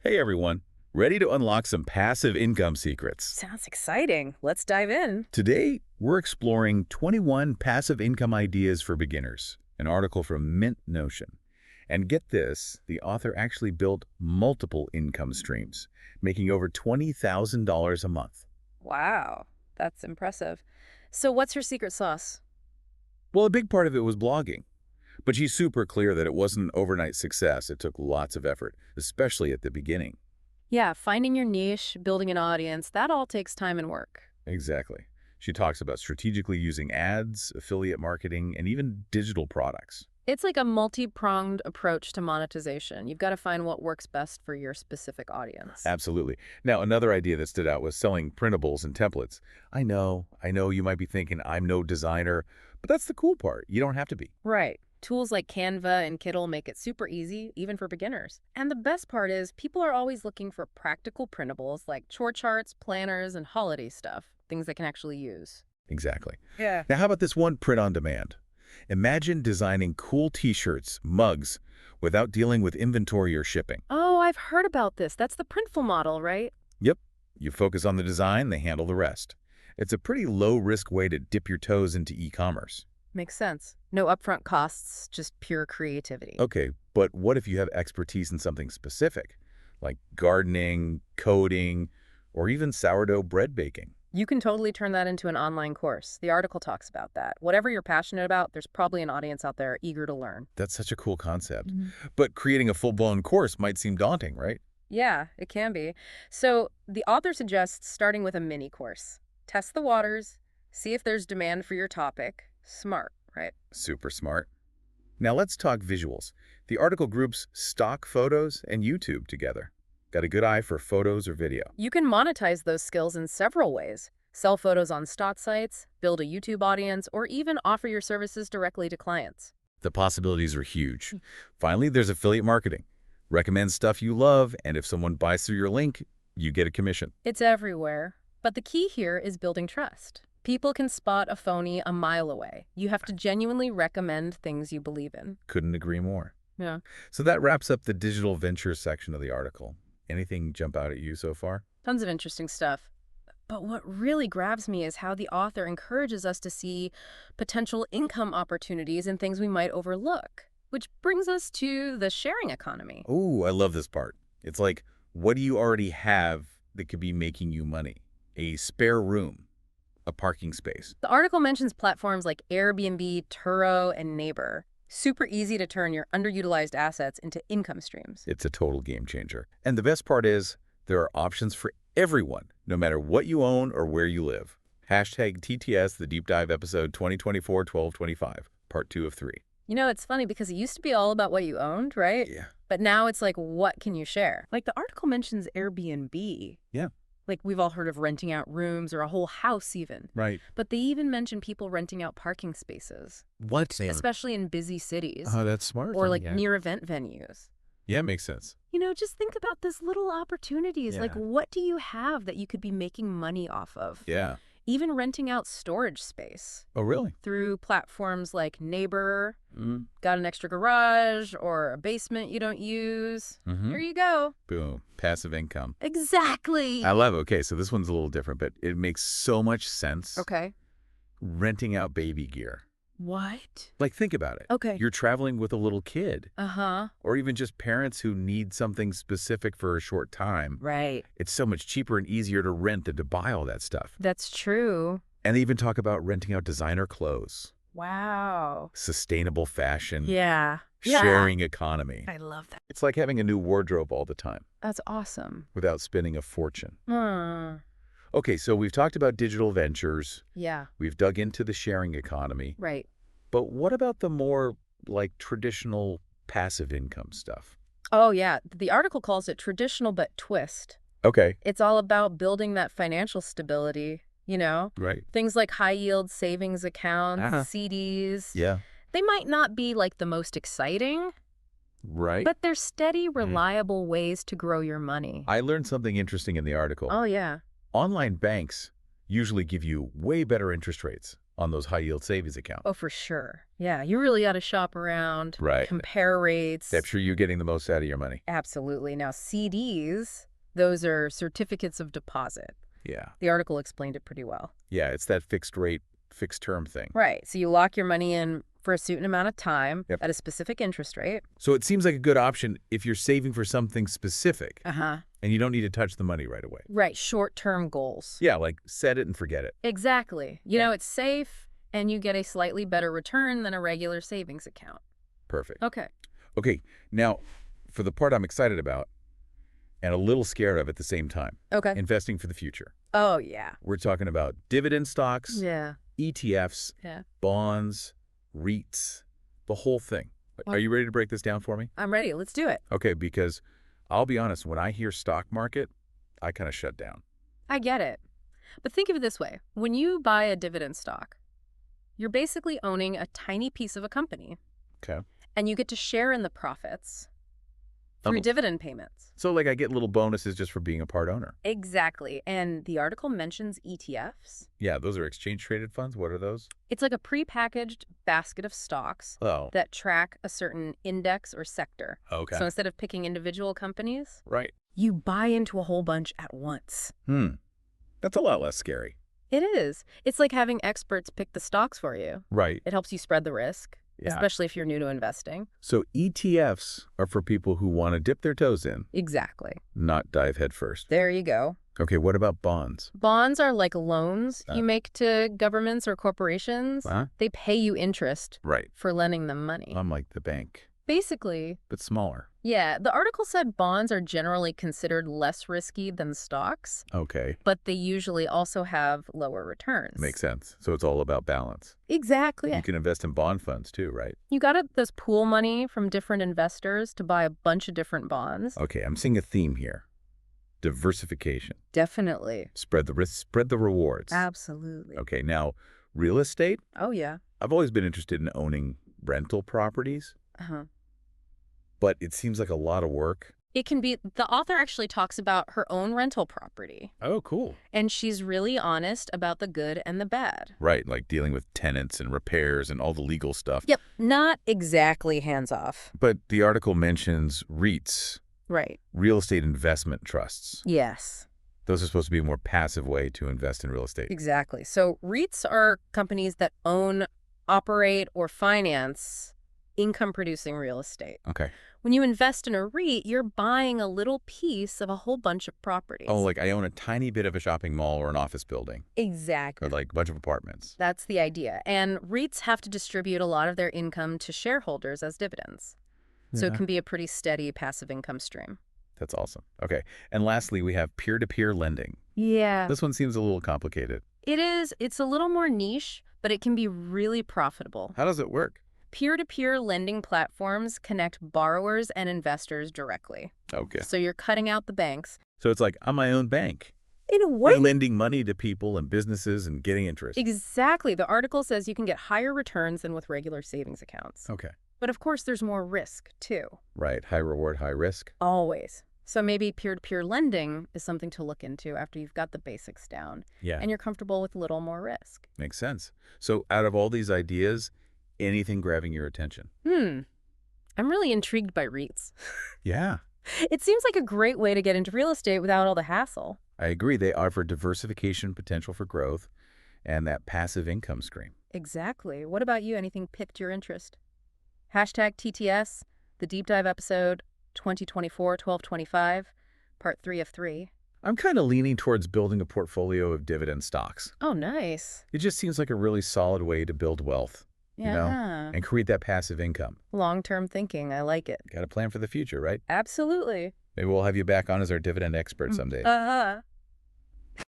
Hey everyone, ready to unlock some passive income secrets? Sounds exciting. Let's dive in. Today, we're exploring 21 passive income ideas for beginners, an article from Mint Notion. And get this, the author actually built multiple income streams, making over $20,000 a month. Wow, that's impressive. So what's her secret sauce? Well, a big part of it was blogging, but she's super clear that it wasn't an overnight success. It took lots of effort, especially at the beginning. Yeah, finding your niche, building an audience, that all takes time and work. Exactly. She talks about strategically using ads, affiliate marketing, and even digital products. It's like a multi-pronged approach to monetization. You've got to find what works best for your specific audience. Absolutely. Now, another idea that stood out was selling printables and templates. I know you might be thinking I'm no designer, but that's the cool part. You don't have to be. Right. Tools like Canva and Kittl make it super easy, even for beginners. And the best part is people are always looking for practical printables like chore charts, planners, and holiday stuff, things they can actually use. Exactly. Yeah. Now, how about this one, print on demand? Imagine designing cool t-shirts, mugs, without dealing with inventory or shipping. Oh, I've heard about this. That's the Printful model, right? Yep. You focus on the design, they handle the rest. It's a pretty low-risk way to dip your toes into e-commerce. Makes sense. No upfront costs, just pure creativity. Okay, but what if you have expertise in something specific, like gardening, coding, or even sourdough bread baking? You can totally turn that into an online course. The article talks about that. Whatever you're passionate about, there's probably an audience out there eager to learn. That's such a cool concept. Mhm. But creating a full-blown course might seem daunting, right? Yeah, it can be. So the author suggests starting with a mini course. Test the waters, see if there's demand for your topic. Smart, right? Super smart. Now let's talk visuals. The article groups stock photos and YouTube together. Got a good eye for photos or video? You can monetize those skills in several ways. Sell photos on stock sites, build a YouTube audience, or even offer your services directly to clients. The possibilities are huge. Finally, there's affiliate marketing. Recommend stuff you love, and if someone buys through your link, you get a commission. It's everywhere. But the key here is building trust. People can spot a phony a mile away. You have to genuinely recommend things you believe in. Couldn't agree more. Yeah. So that wraps up the digital ventures section of the article. Anything jump out at you so far? Tons of interesting stuff. But what really grabs me is how the author encourages us to see potential income opportunities in things we might overlook, which brings us to the sharing economy. Oh, I love this part. It's like, what do you already have that could be making you money? A spare room, a parking space. The article mentions platforms like Airbnb, Turo, and Neighbor. Super easy to turn your underutilized assets into income streams. It's a total game changer. And the best part is, there are options for everyone, no matter what you own or where you live. Hashtag TTS, the Deep Dive episode 2024-12-25, part 2 of 3. You know, it's funny because it used to be all about what you owned, right? Yeah. But now it's like, what can you share? Like the article mentions Airbnb. Yeah. Like we've all heard of renting out rooms or a whole house even. Right. But they even mention people renting out parking spaces, What? especially in busy cities Oh, that's smart. or like Yeah. near event venues. Yeah, makes sense. You know, just think about those little opportunities. Like, Yeah. what do you have that you could be making money off of? Yeah. Even renting out storage space Oh, really? through platforms like Neighbor, Mm. got an extra garage or a basement you don't use. Mm-hmm. Here you go. Boom. Passive income. Exactly. I love it. Okay, so this one's a little different, but it makes so much sense. Okay. Renting out baby gear. What? Like, think about it. Okay. You're traveling with a little kid, Uh-huh. or even just parents who need something specific for a short time. Right. It's so much cheaper and easier to rent than to buy all that stuff. That's true. And they even talk about renting out designer clothes, Wow. sustainable fashion, Yeah. sharing economy. I love that. It's like having a new wardrobe all the time That's awesome. without spending a fortune. Hmm. Okay, so we've talked about digital ventures. Yeah. We've dug into the sharing economy. Right. But what about the more, like, traditional passive income stuff? Oh, yeah. The article calls it traditional but twist. Okay. It's all about building that financial stability, you know? Right. Things like high-yield savings accounts, Uh-huh. CDs. Yeah. They might not be like the most exciting, Right. but they're steady, reliable ways to grow your money. I learned something interesting in the article. Oh, yeah. Online banks usually give you way better interest rates on those high-yield savings accounts. Oh, for sure. Yeah, you really got to shop around, Right. compare rates. I'm sure you're getting the most out of your money. Absolutely. Now, CDs, those are certificates of deposit. Yeah. The article explained it pretty well. Yeah, it's that fixed rate, fixed term thing. Right. So you lock your money in for a certain amount of time Yep. at a specific interest rate. So it seems like a good option if you're saving for something specific Uh-huh. and you don't need to touch the money right away. Right. Short-term goals. Yeah, like set it and forget it. Exactly. You know, it's safe and you get a slightly better return than a regular savings account. Perfect. Okay. Okay, now for the part I'm excited about and a little scared of at the same time, Okay. investing for the future. Oh, yeah. We're talking about dividend stocks, Yeah. ETFs, Yeah. bonds, REITs, the whole thing. Are you ready to break this down for me? I'm ready. Let's do it. Okay, because I'll be honest, when I hear stock market, I kind of shut down. I get it. But think of it this way. When you buy a dividend stock, you're basically owning a tiny piece of a company. Okay. And you get to share in the profits through dividend payments. So like I get little bonuses just for being a part owner. Exactly. And the article mentions ETFs. Yeah, those are exchange traded funds. What are those? It's like a prepackaged basket of stocks that track a certain index or sector. Okay. So instead of picking individual companies, Right. you buy into a whole bunch at once. That's a lot less scary. It is. It's like having experts pick the stocks for you. Right. It helps you spread the risk, especially if you're new to investing. So ETFs are for people who want to dip their toes in, Exactly. not dive headfirst. There you go. Okay, what about bonds? Bonds are like loans you make to governments or corporations. They pay you interest Right. for lending them money. Unlike the bank, Basically, but smaller. yeah, the article said bonds are generally considered less risky than stocks, Okay. but they usually also have lower returns. Makes sense. So it's all about balance. Exactly. You can invest in bond funds too, right? You got this pool money from different investors to buy a bunch of different bonds. Okay, I'm seeing a theme here. Diversification. Definitely. Spread the risk, spread the rewards. Absolutely. Okay, now real estate? Oh, yeah. I've always been interested in owning rental properties, Uh-huh. but it seems like a lot of work. It can be, the author actually talks about her own rental property. Oh, cool. And she's really honest about the good and the bad. Right, like dealing with tenants and repairs and all the legal stuff. Yep, not exactly hands-off. But the article mentions REITs, Right. real estate investment trusts. Yes. Those are supposed to be a more passive way to invest in real estate. Exactly. So REITs are companies that own, operate, or finance income-producing real estate. Okay. When you invest in a REIT, you're buying a little piece of a whole bunch of properties. Oh, like I own a tiny bit of a shopping mall or an office building. Exactly. Or like a bunch of apartments. That's the idea. And REITs have to distribute a lot of their income to shareholders as dividends. So it can be a pretty steady passive income stream. That's awesome. Okay. And lastly, we have peer-to-peer lending. Yeah. This one seems a little complicated. It is. It's a little more niche, but it can be really profitable. How does it work? Peer-to-peer lending platforms connect borrowers and investors directly. Okay. So you're cutting out the banks. So it's like I'm my own bank. In a way. I'm lending money to people and businesses and getting interest. Exactly. The article says you can get higher returns than with regular savings accounts. Okay. But of course, there's more risk, too. Right. High reward, high risk. Always. So maybe peer-to-peer lending is something to look into after you've got the basics down. Yeah. And you're comfortable with a little more risk. Makes sense. So out of all these ideas, anything grabbing your attention? I'm really intrigued by REITs. Yeah. It seems like a great way to get into real estate without all the hassle. I agree. They offer diversification, potential for growth, and that passive income stream. Exactly. What about you? Anything piqued your interest? Hashtag TTS, the deep dive episode 2024-1225, part 3 of 3. I'm kind of leaning towards building a portfolio of dividend stocks. Oh, nice. It just seems like a really solid way to build wealth, Yeah. you know, and create that passive income. Long-term thinking. I like it. Got to plan for the future, right? Absolutely. Maybe we'll have you back on as our dividend expert someday. Uh-huh.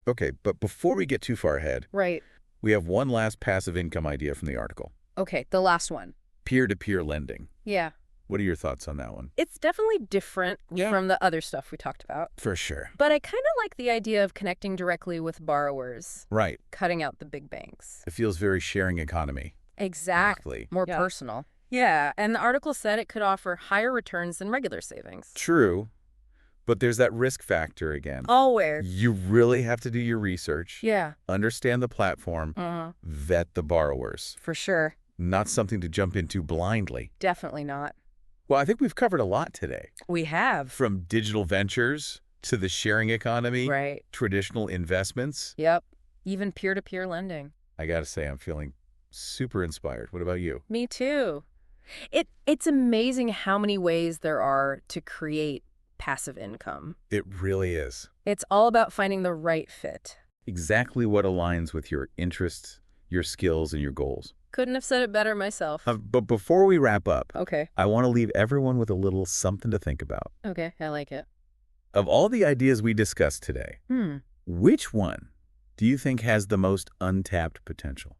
Okay, but before we get too far ahead, Right. we have one last passive income idea from the article. Okay, the last one. Peer-to-peer lending. Yeah. What are your thoughts on that one? It's definitely different from the other stuff we talked about. For sure. But I kind of like the idea of connecting directly with borrowers, Right. cutting out the big banks. It feels very sharing economy. Exactly. More personal. Yeah, and the article said it could offer higher returns than regular savings. True, But there's that risk factor again. Always. You really have to do your research, Yeah. understand the platform, vet the borrowers. For sure. Not something to jump into blindly. Definitely not. Well, I think we've covered a lot today. We have. From digital ventures to the sharing economy, Right. traditional investments. Yep. Even peer-to-peer lending. I got to say, I'm feeling super inspired. What about you? Me too. It's amazing how many ways there are to create passive income. It really is. It's all about finding the right fit. Exactly what aligns with your interests, your skills, and your goals. Couldn't have said it better myself. But before we wrap up, Okay. I want to leave everyone with a little something to think about. Okay, I like it. Of all the ideas we discussed today, which one do you think has the most untapped potential?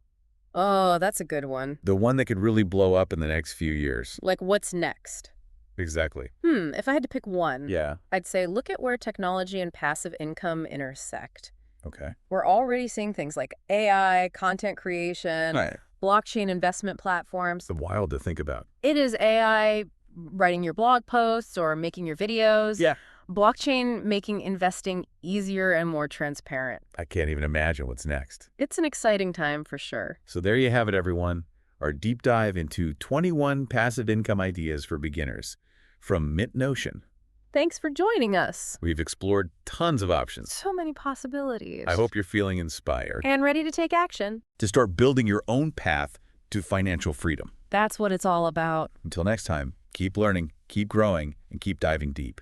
Oh, that's a good one. The one that could really blow up in the next few years. Like, what's next? Exactly. If I had to pick one, Yeah. I'd say look at where technology and passive income intersect. Okay. We're already seeing things like AI, content creation, Right. blockchain investment platforms. It's wild to think about. It is AI writing your blog posts or making your videos. Yeah. Blockchain making investing easier and more transparent. I can't even imagine what's next. It's an exciting time for sure. So there you have it, everyone. Our deep dive into 21 passive income ideas for beginners from Mint Notion. Thanks for joining us. We've explored tons of options. So many possibilities. I hope you're feeling inspired And ready to take action. to start building your own path to financial freedom. That's what it's all about. Until next time, keep learning, keep growing, and keep diving deep.